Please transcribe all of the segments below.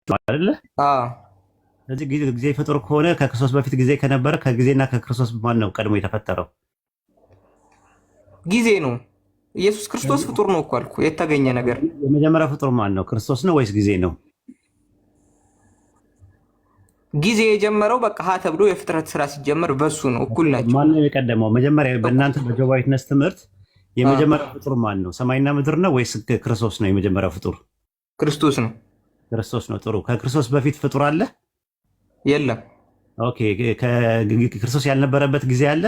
አይደለ? ስለዚህ ጊዜ ፍጡር ከሆነ ከክርስቶስ በፊት ጊዜ ከነበረ ከጊዜና ከክርስቶስ ማን ነው ቀድሞ የተፈጠረው? ጊዜ ነው። ኢየሱስ ክርስቶስ ፍጡር ነው እኮ አልኩ። የተገኘ ነገር የመጀመሪያ ፍጡር ማን ነው? ክርስቶስ ነው ወይስ ጊዜ ነው? ጊዜ የጀመረው በቃ ሀ ተብሎ የፍጥረት ስራ ሲጀመር በሱ ነው። እኩል ናቸው። ማን ነው የቀደመው? መጀመሪያ በእናንተ በጆባ ዊትነስ ትምህርት የመጀመሪያ ፍጡር ማን ነው? ሰማይና ምድር ነው ወይስ ክርስቶስ ነው የመጀመሪያው ፍጡር? ክርስቶስ ነው። ክርስቶስ ነው። ጥሩ። ከክርስቶስ በፊት ፍጡር አለ? የለም። ኦኬ። ክርስቶስ ያልነበረበት ጊዜ አለ?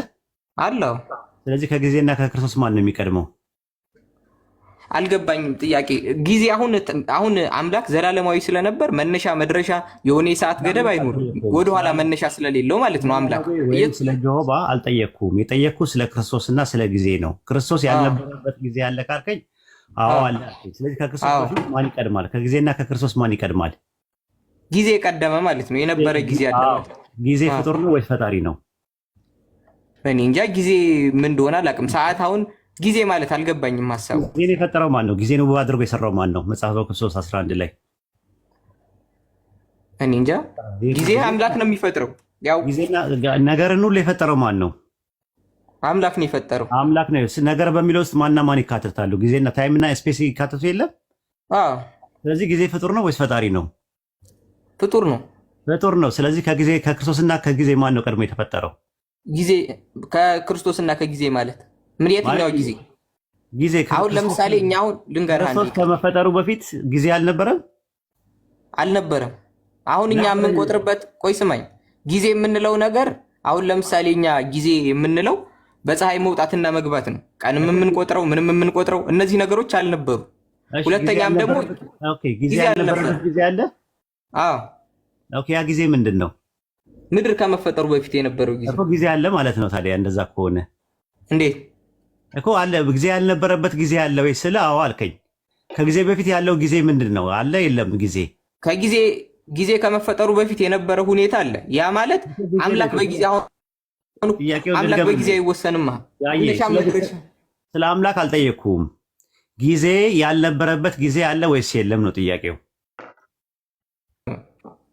አለው። ስለዚህ ከጊዜና ከክርስቶስ ማን ነው የሚቀድመው? አልገባኝም ጥያቄ። ጊዜ አሁን አምላክ ዘላለማዊ ስለነበር መነሻ መድረሻ የሆነ የሰዓት ገደብ አይኖርም። ወደኋላ መነሻ ስለሌለው ማለት ነው። አምላክ ስለ ጆባ አልጠየቅኩም። የጠየቅኩ ስለ ክርስቶስና ስለ ጊዜ ነው። ክርስቶስ ያልነበረበት ጊዜ አለ ካልከኝ አዎ አለ። ስለዚህ ከክርስቶስ በፊት ማን ይቀድማል? ከጊዜና ከክርስቶስ ማን ይቀድማል? ጊዜ ቀደመ ማለት ነው። የነበረ ጊዜ አለ። ጊዜ ፍጡር ነው ወይስ ፈጣሪ ነው? እኔ እንጃ ጊዜ ምን እንደሆነ አላውቅም። ሰዓት አሁን ጊዜ ማለት አልገባኝም ሀሳቡ። ጊዜን የፈጠረው ማን ነው? ጊዜን ውብ አድርጎ የሰራው ማን ነው? መጽሐፈ ክርስቶስ 11 ላይ እኔ እንጃ። ጊዜ አምላክ ነው የሚፈጥረው። ያው ነገርን ሁሉ የፈጠረው ማን ነው? አምላክ ነው የፈጠረው። አምላክ ነው። ነገር በሚለው ውስጥ ማንና ማን ይካተታሉ? ጊዜና ታይምና ስፔስ ይካተቱ የለም? ስለዚህ ጊዜ ፍጡር ነው ወይስ ፈጣሪ ነው? ፍጡር ነው። ፍጡር ነው። ስለዚህ ከክርስቶስና ከጊዜ ማን ነው ቀድሞ የተፈጠረው? ጊዜ ከክርስቶስና ከጊዜ ማለት ምን? የትኛው ጊዜ? ጊዜ አሁን ለምሳሌ እኛ አሁን ልንገርህ፣ ክርስቶስ ከመፈጠሩ በፊት ጊዜ አልነበረም? አልነበረም። አሁን እኛ የምንቆጥርበት ቆይ ስማኝ፣ ጊዜ የምንለው ነገር አሁን ለምሳሌ እኛ ጊዜ የምንለው በፀሐይ መውጣትና መግባት ነው። ቀንም የምንቆጥረው ምንም የምንቆጥረው እነዚህ ነገሮች አልነበሩ። ሁለተኛም ደግሞ ጊዜ አልነበረም። ጊዜ አለ። ኦኬ። ያ ጊዜ ምንድን ነው? ምድር ከመፈጠሩ በፊት የነበረው ጊዜ ጊዜ አለ ማለት ነው። ታዲያ እንደዛ ከሆነ እንዴት እኮ አለ? ጊዜ ያልነበረበት ጊዜ አለ ወይ ስለ አዎ አልከኝ። ከጊዜ በፊት ያለው ጊዜ ምንድን ነው? አለ የለም? ጊዜ ከመፈጠሩ በፊት የነበረ ሁኔታ አለ። ያ ማለት አምላክ በጊዜ አምላክ በጊዜ አይወሰንማ። ስለ አምላክ አልጠየቅኩም። ጊዜ ያልነበረበት ጊዜ አለ ወይስ የለም ነው ጥያቄው።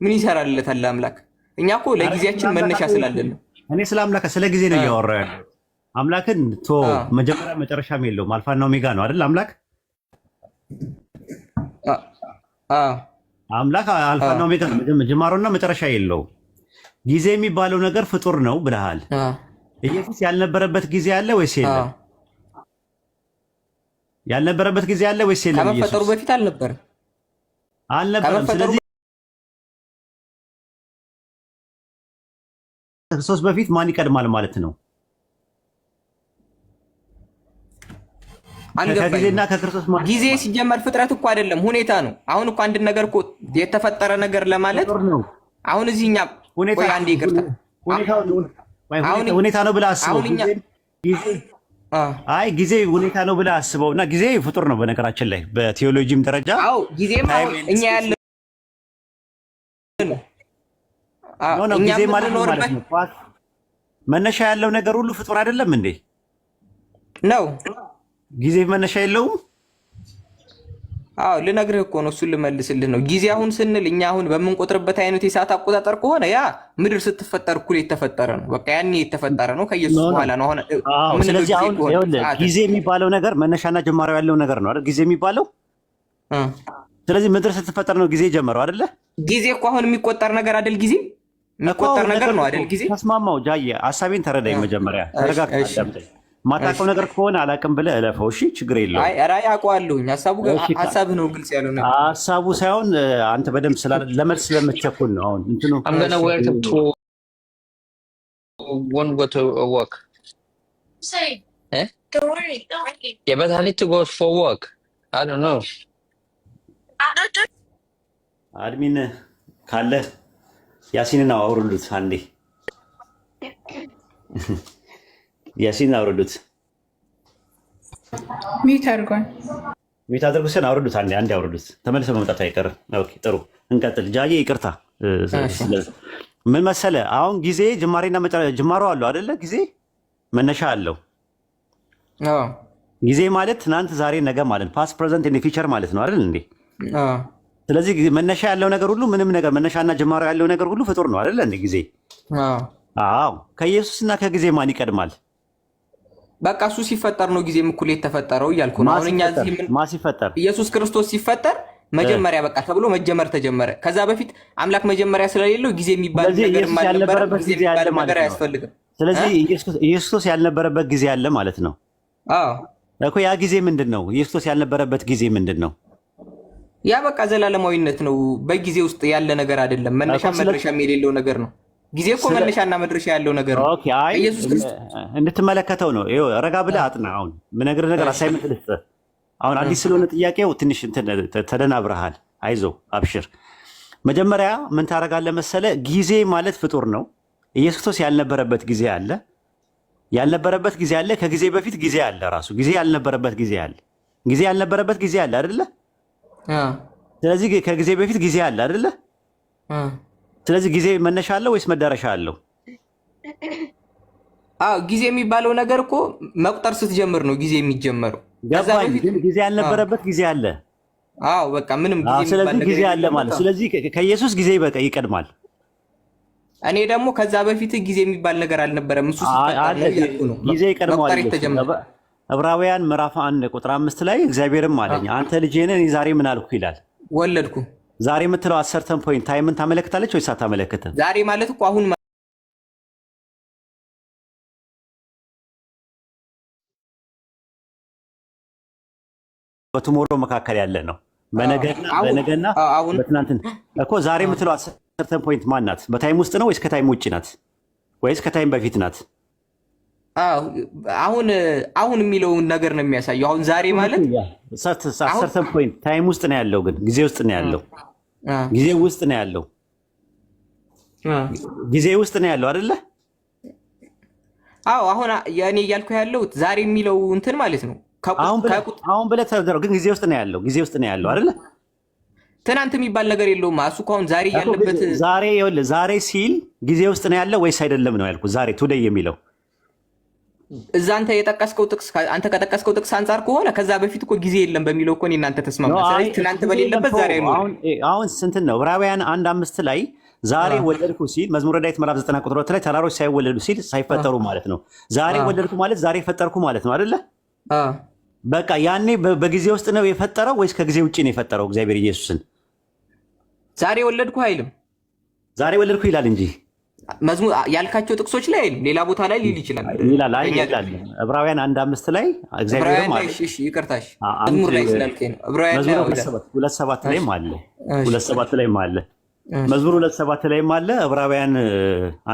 ምን ይሰራልለታል አምላክ? እኛ እኮ ለጊዜያችን መነሻ ስላለን። እኔ ስለ አምላክ ስለ ጊዜ ነው እያወራሁ ያለው። አምላክን መጀመሪያ መጨረሻም የለውም። አልፋና ኦሜጋ ነው አይደል? አምላክ አልፋና ኦሜጋ ነው፣ ጅማሮና መጨረሻ የለውም። ጊዜ የሚባለው ነገር ፍጡር ነው ብለሃል። ኢየሱስ ያልነበረበት ጊዜ አለ ወይስ የለም? ያልነበረበት ጊዜ አለ ወይስ የለም? ከመፈጠሩ በፊት አልነበረም። ስለዚህ ክርስቶስ በፊት ማን ይቀድማል ማለት ነው? ከጊዜና ከክርስቶስ ማን? ጊዜ ሲጀመር ፍጥረት እኮ አይደለም፣ ሁኔታ ነው። አሁን እኮ አንድ ነገር እኮ የተፈጠረ ነገር ለማለት አሁን እዚህኛ ቆይ አንዴ ይቅርታ፣ ሁኔታ ነው ብለህ አስበው። አይ ጊዜ ሁኔታ ነው ብለህ አስበው እና ጊዜ ፍጡር ነው በነገራችን ላይ በቴዎሎጂም ደረጃ። አዎ ጊዜም እኛ ያለ ጊዜ ማለት ነው። መነሻ ያለው ነገር ሁሉ ፍጡር አይደለም እንዴ? ነው። ጊዜ መነሻ የለውም? አዎ ልነግርህ እኮ ነው፣ እሱን ልመልስልህ ነው። ጊዜ አሁን ስንል እኛ አሁን በምንቆጥርበት አይነት የሰዓት አቆጣጠር ከሆነ ያ ምድር ስትፈጠር እኩል የተፈጠረ ነው። በቃ ያኔ የተፈጠረ ነው ከኢየሱስ በኋላ ነው። አሁን ስለዚህ አሁን ጊዜ የሚባለው ነገር መነሻና ጀማሪው ያለው ነገር ነው አይደል? ጊዜ የሚባለው ስለዚህ ምድር ስትፈጠር ነው ጊዜ ጀመረው አይደለ? ጊዜ እኮ አሁን የሚቆጠር ነገር አይደል? ጊዜ የሚቆጠር ነገር ነው አይደል? ጊዜ ተስማማው። ጃዬ ሀሳቤን ተረዳኝ። መጀመሪያ ተረጋግተህ አዳምጠኝ። ማታውቀው ነገር ከሆነ አላውቅም ብለህ እለፈው። እሺ ችግር የለውም። አይ ራይ አውቀዋለሁኝ። ሀሳብህ ነው ግልጽ ያለው ነገር። ሀሳቡ ሳይሆን አንተ በደንብ ለመልስ ስለምትቸኩል ነው። አሁን እንትኑ I'm gonna wear them to won't go to work. Say, Eh? don't worry. Yeah, but I need to go for work. I don't know. አድሚን ካለ ያሲንን አውርዱት አንዴ። ያሲን አውርዱት። ሚት አድርጓል። ሚት አድርጉ ሲሆን አውርዱት አንዴ አውርዱት። ተመልሶ መምጣት አይቀርም። ኦኬ ጥሩ እንቀጥል። ጃዬ ይቅርታ። ምን መሰለ አሁን ጊዜ ጅማሬና ጅማሮ አለው አይደለ? ጊዜ መነሻ አለው። ጊዜ ማለት ትናንት፣ ዛሬ፣ ነገ ማለት ፓስት ፕሬዘንት ኤንድ ፊውቸር ማለት ነው አይደል እንዴ? ስለዚህ መነሻ ያለው ነገር ሁሉ ምንም ነገር መነሻና ጅማሮ ያለው ነገር ሁሉ ፍጡር ነው አይደለ እንዴ? ጊዜ አዎ። ከኢየሱስና ከጊዜ ማን ይቀድማል? በቃ እሱ ሲፈጠር ነው ጊዜም እኩል የተፈጠረው እያልኩ ነው። አሁን እኛ እዚህ ማን ሲፈጠር? ኢየሱስ ክርስቶስ ሲፈጠር መጀመሪያ በቃ ተብሎ መጀመር ተጀመረ። ከዛ በፊት አምላክ መጀመሪያ ስለሌለው ጊዜ የሚባል ነገር ያልነበረበት ጊዜ አለ ማለት ነው። አያስፈልግም። ስለዚህ ኢየሱስ ያልነበረበት ጊዜ አለ ማለት ነው። አዎ እኮ ያ ጊዜ ምንድን ነው? ኢየሱስ ያልነበረበት ጊዜ ምንድን ነው? ያ በቃ ዘላለማዊነት ነው። በጊዜ ውስጥ ያለ ነገር አይደለም። መነሻ መድረሻም የሌለው ነገር ነው። ጊዜ እኮ መነሻና መድረሻ ያለው ነገር ነው። ኦኬ አይ እንድትመለከተው ነው። ይኸው ረጋ ብለህ አጥና። አሁን ምነግርህ ነገር አሳይመንት ልስጥህ። አሁን አዲስ ስለሆነ ጥያቄው ትንሽ ተደናብረሃል። አይዞህ አብሽር። መጀመሪያ ምን ታደርጋለህ መሰለህ? ጊዜ ማለት ፍጡር ነው። ኢየሱስ ክርስቶስ ያልነበረበት ጊዜ አለ፣ ያልነበረበት ጊዜ አለ፣ ከጊዜ በፊት ጊዜ አለ። ራሱ ጊዜ ያልነበረበት ጊዜ አለ፣ ጊዜ ያልነበረበት ጊዜ አለ አይደለ? ስለዚህ ከጊዜ በፊት ጊዜ አለ አይደለ? ስለዚህ ጊዜ መነሻ አለው ወይስ መዳረሻ አለው? አዎ ጊዜ የሚባለው ነገር እኮ መቁጠር ስትጀምር ነው ጊዜ የሚጀመረው። ገባኝ። ግን ጊዜ ያልነበረበት ጊዜ አለ። አዎ በቃ ምንም ጊዜ ስለዚህ ጊዜ አለ ማለት ስለዚህ ከኢየሱስ ጊዜ በቃ ይቀድማል። እኔ ደግሞ ከዛ በፊት ጊዜ የሚባል ነገር አልነበረም። እሱ ነው ጊዜ ይቀድመዋል። ዕብራውያን ምዕራፍ 1 ቁጥር 5 ላይ እግዚአብሔርም አለኝ አንተ ልጄ ነህ እኔ ዛሬ ምን አልኩ ይላል። ወለድኩ። ዛሬ የምትለው አሰርተን ፖይንት ታይምን ታመለክታለች ወይስ አታመለክትም? ዛሬ ማለት እኮ አሁን በቱሞሮ መካከል ያለ ነው። በነገና በትናንትን እኮ ዛሬ የምትለው አሰርተን ፖይንት ማን ናት? በታይም ውስጥ ነው ወይስ ከታይም ውጭ ናት? ወይስ ከታይም በፊት ናት? አሁን የሚለውን ነገር ነው የሚያሳየው። አሁን ዛሬ ማለት አሰርተን ፖይንት ታይም ውስጥ ነው ያለው፣ ግን ጊዜ ውስጥ ነው ያለው። ጊዜ ውስጥ ነው ያለው። ጊዜ ውስጥ ነው ያለው አይደለ? አዎ አሁን የእኔ እያልኩ ያለሁት ዛሬ የሚለው እንትን ማለት ነው። አሁን ብለህ ተደረው፣ ግን ጊዜ ውስጥ ነው ያለው። ጊዜ ውስጥ ነው ያለው አይደለ? ትናንት የሚባል ነገር የለውም። እሱ አሁን ዛሬ ያለበት ዛሬ ሲል ጊዜ ውስጥ ነው ያለው ወይስ አይደለም ነው ያልኩት። ዛሬ ቱዴይ የሚለው እዛ አንተ የጠቀስከው ጥቅስ አንተ ከጠቀስከው ጥቅስ አንጻር ከሆነ ከዛ በፊት እኮ ጊዜ የለም በሚለው እኮ እናንተ ተስማምተናል። ስለዚህ ትናንት በሌለበት ዛሬ አይኖርም። አሁን ስንት ነው? ዕብራውያን 1:5 ላይ ዛሬ ወለድኩ ሲል መዝሙረ ዳዊት ምዕራፍ 90 ቁጥር 2 ላይ ተራሮች ሳይወለዱ ሲል ሳይፈጠሩ ማለት ነው። ዛሬ ወለድኩ ማለት ዛሬ ፈጠርኩ ማለት ነው አይደለ? በቃ ያኔ በጊዜ ውስጥ ነው የፈጠረው ወይስ ከጊዜ ውጭ ነው የፈጠረው? እግዚአብሔር ኢየሱስን ዛሬ ወለድኩ አይልም። ዛሬ ወለድኩ ይላል እንጂ መዝሙር ያልካቸው ጥቅሶች ላይ አይልም። ሌላ ቦታ ላይ ሊል ይችላል ይላል። ይላል ዕብራውያን 1:5 ላይ እግዚአብሔር ማለት እሺ ይቅርታሽ መዝሙር ላይ ስላልከኝ ነው። ዕብራውያን 2:7 ላይም አለ 2:7 ላይም አለ መዝሙር 2:7 ላይም አለ ዕብራውያን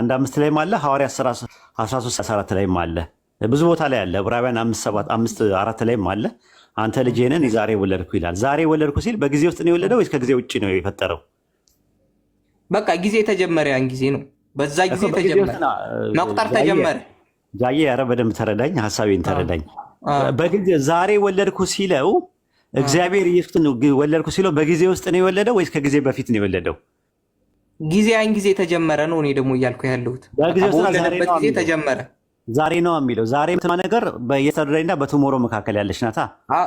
1:5 ላይም አለ ሐዋርያት 13:14 ላይም አለ። ብዙ ቦታ ላይ አለ። ዕብራውያን 5:4 ላይም አለ። አንተ ልጄ ነህ ዛሬ ወለድኩ ይላል። ዛሬ ወለድኩ ሲል በጊዜ ውስጥ ነው የወለደው ወይስ ከጊዜ ውጭ ነው የፈጠረው? በቃ ጊዜ ተጀመረ። ያን ጊዜ ነው በዛ ጊዜ ተጀመረ፣ መቁጠር ተጀመረ። ጃዬ ኧረ በደንብ ተረዳኝ፣ ሐሳቤን ተረዳኝ። በጊዜ ዛሬ ወለድኩ ሲለው እግዚአብሔር ኢየሱስን ወለድኩ ሲለው በጊዜ ውስጥ ነው የወለደው ወይስ ከጊዜ በፊት ነው የወለደው? ጊዜ ያን ጊዜ ተጀመረ ነው እኔ ደግሞ እያልኩ ያለሁት። በወለደበት ጊዜ ተጀመረ ዛሬ ነው የሚለው። ዛሬ የምትማ ነገር በየተርዳይና በቱሞሮ መካከል ያለች ናታ።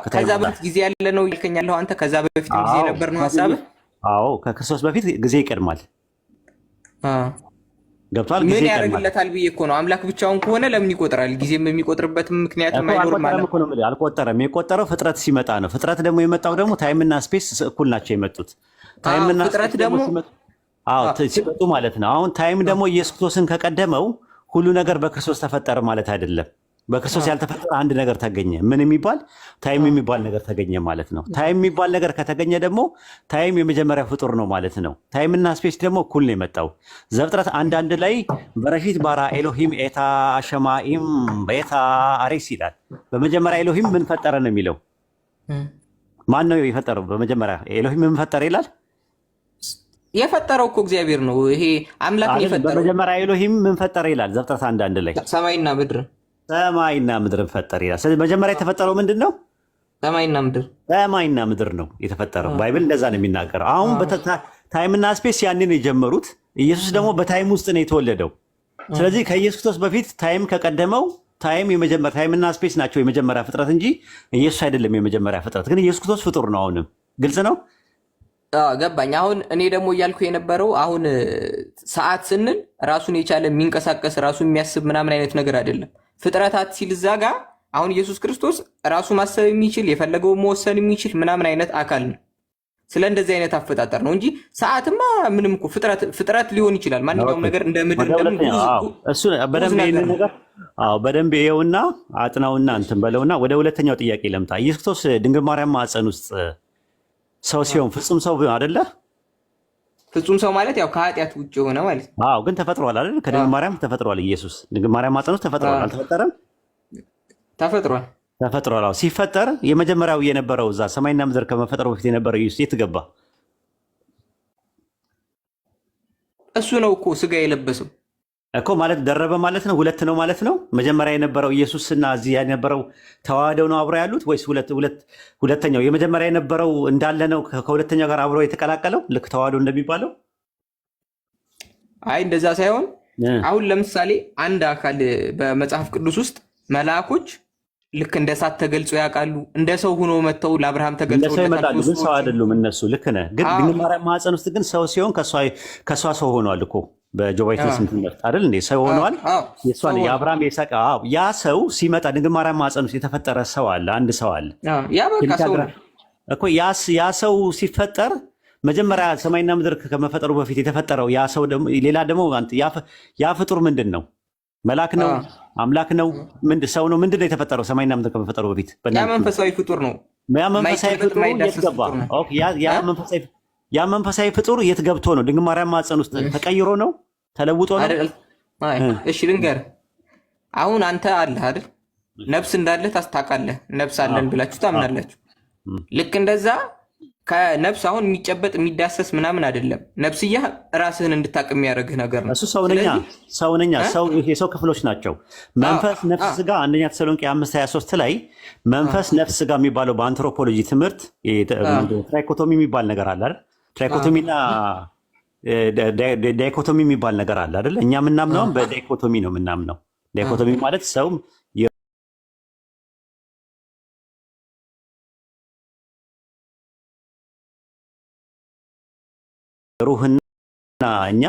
ከዛ በፊት ጊዜ ያለ ነው ይልከኝ ያለው አንተ። ከዛ በፊት ጊዜ ነበር ነው ሐሳብህ? አዎ ከክርስቶስ በፊት ጊዜ ይቀድማል። ገብቷል። ምን ያደርግለታል ብዬ እኮ ነው። አምላክ ብቻውን ከሆነ ለምን ይቆጥራል? ጊዜም የሚቆጥርበት ምክንያት አይኖርም ማለት ነው። አልቆጠረም። የቆጠረው ፍጥረት ሲመጣ ነው። ፍጥረት ደግሞ የመጣው ደግሞ ታይምና ስፔስ እኩል ናቸው የመጡት። ታይምና ፍጥረት ደግሞ ሲመጡ ማለት ነው። አሁን ታይም ደግሞ ኢየሱስ ክርስቶስን ከቀደመው ሁሉ ነገር በክርስቶስ ተፈጠረ ማለት አይደለም። በክርስቶስ ያልተፈጠረ አንድ ነገር ተገኘ። ምን የሚባል ታይም የሚባል ነገር ተገኘ ማለት ነው። ታይም የሚባል ነገር ከተገኘ ደግሞ ታይም የመጀመሪያ ፍጡር ነው ማለት ነው። ታይምና ስፔስ ደግሞ እኩል ነው የመጣው። ዘፍጥረት 1:1 ላይ በረሺት ባራ ኤሎሂም ኤታ አሸማኢም ቤታ አሬስ ይላል። በመጀመሪያ ኤሎሂም ምን ፈጠረ ነው የሚለው። ማን ነው የፈጠረው? በመጀመሪያ ኤሎሂም ምን ፈጠረ ይላል። የፈጠረው እኮ እግዚአብሔር ነው። ይሄ አምላክ ነው የፈጠረው። በመጀመሪያ ኤሎሂም ምን ፈጠረ ይላል ዘፍጥረት 1:1 ላይ ሰማይና ምድር ሰማይና ምድርን ፈጠረ ይላል። ስለዚህ መጀመሪያ የተፈጠረው ምንድን ነው? ሰማይና ምድር ነው የተፈጠረው። ባይብል እንደዛ ነው የሚናገረው። አሁን ታይምና ስፔስ ያንን የጀመሩት፣ ኢየሱስ ደግሞ በታይም ውስጥ ነው የተወለደው። ስለዚህ ከኢየሱስ ክርስቶስ በፊት ታይም ከቀደመው ታይምና ስፔስ ናቸው የመጀመሪያ ፍጥረት እንጂ ኢየሱስ አይደለም የመጀመሪያ ፍጥረት። ግን ኢየሱስ ክርስቶስ ፍጡር ነው። አሁንም ግልጽ ነው። ገባኝ። አሁን እኔ ደግሞ እያልኩ የነበረው አሁን ሰዓት ስንል ራሱን የቻለ የሚንቀሳቀስ ራሱን የሚያስብ ምናምን አይነት ነገር አይደለም። ፍጥረታት ሲል እዛ ጋ አሁን ኢየሱስ ክርስቶስ ራሱ ማሰብ የሚችል የፈለገውን መወሰን የሚችል ምናምን አይነት አካል ነው። ስለ እንደዚህ አይነት አፈጣጠር ነው እንጂ ሰዓትማ ምንም እኮ ፍጥረት ሊሆን ይችላል። ማንኛውም ነገር እንደ ምድር በደንብ ይኸውና አጥናውና እንትን በለውና ወደ ሁለተኛው ጥያቄ ለምታ። ኢየሱስ ክርስቶስ ድንግል ማርያም ማዕፀን ውስጥ ሰው ሲሆን ፍጹም ሰው አይደለ? ፍጹም ሰው ማለት ያው ከኃጢአት ውጭ የሆነ ማለት ነው። አዎ፣ ግን ተፈጥሯል አይደል? ከድንግል ማርያም ተፈጥሯል። ኢየሱስ ድንግል ማርያም ማዕፀን ውስጥ ተፈጥሯል። አልተፈጠረም? ተፈጥሯል። ተፈጥሯል። አዎ፣ ሲፈጠር የመጀመሪያው የነበረው እዛ ሰማይና ምድር ከመፈጠሩ በፊት የነበረው ኢየሱስ የት ገባ? እሱ ነው እኮ ስጋ የለበሰው እኮ ማለት ደረበ ማለት ነው። ሁለት ነው ማለት ነው። መጀመሪያ የነበረው ኢየሱስና እዚህ የነበረው ተዋህደው ነው አብረው ያሉት ወይስ ሁለተኛው የመጀመሪያ የነበረው እንዳለ ነው ከሁለተኛው ጋር አብረው የተቀላቀለው ልክ ተዋህዶ እንደሚባለው? አይ እንደዛ ሳይሆን አሁን ለምሳሌ አንድ አካል በመጽሐፍ ቅዱስ ውስጥ መልአኮች ልክ እንደ እሳት ተገልጾ ያውቃሉ። እንደ ሰው ሆኖ መጥተው ለአብርሃም ተገልጾ ይመጣሉ። ግን ሰው አይደሉም እነሱ። ልክ ነህ። ግን ድንግል ማርያም ማኅፀን ውስጥ ግን ሰው ሲሆን ከእሷ ሰው ሆኗል እኮ በጆባይትስ ትምህርት አይደል እንዴ? ሰው ሆኗል። የእሷን የአብርሃም የይስሐቅ ያ ሰው ሲመጣ ድንግል ማርያም ማኅፀን ውስጥ የተፈጠረ ሰው አለ። አንድ ሰው አለ እኮ ያ ሰው ሲፈጠር መጀመሪያ ሰማይና ምድር ከመፈጠሩ በፊት የተፈጠረው ያ ሰው ሌላ ደግሞ ያ ፍጡር ምንድን ነው? መልአክ ነው? አምላክ ነው? ሰው ነው? ምንድን ነው የተፈጠረው ሰማይና ምድር ከመፈጠሩ በፊት? ያ መንፈሳዊ ፍጡር ነው። ያ መንፈሳዊ ፍጡር የት ገባ? ያ መንፈሳዊ ፍጡር የት ገብቶ ነው? ድንግል ማርያም ማኅፀን ውስጥ ተቀይሮ ነው? ተለውጦ ነው? እሺ ልንገርህ። አሁን አንተ አለህ አይደል? ነፍስ እንዳለህ ታስታውቃለህ። ነፍስ አለን ብላችሁ ታምናላችሁ። ልክ እንደዛ ከነፍስ አሁን የሚጨበጥ የሚዳሰስ ምናምን አይደለም። ነፍስያ ራስህን እንድታቅ የሚያደርግህ ነገር ነው። እሱ ሰውነኛ የሰው ክፍሎች ናቸው። መንፈስ፣ ነፍስ፣ ስጋ አንደኛ ተሰሎንቄ 5:23 ላይ መንፈስ፣ ነፍስ፣ ስጋ የሚባለው በአንትሮፖሎጂ ትምህርት ትራይኮቶሚ የሚባል ነገር አለ አይደል? ትራይኮቶሚና ዳይኮቶሚ የሚባል ነገር አለ አይደል? እኛ የምናምነውም በዳይኮቶሚ ነው የምናምነው። ዳይኮቶሚ ማለት ሰው ሩህና እኛ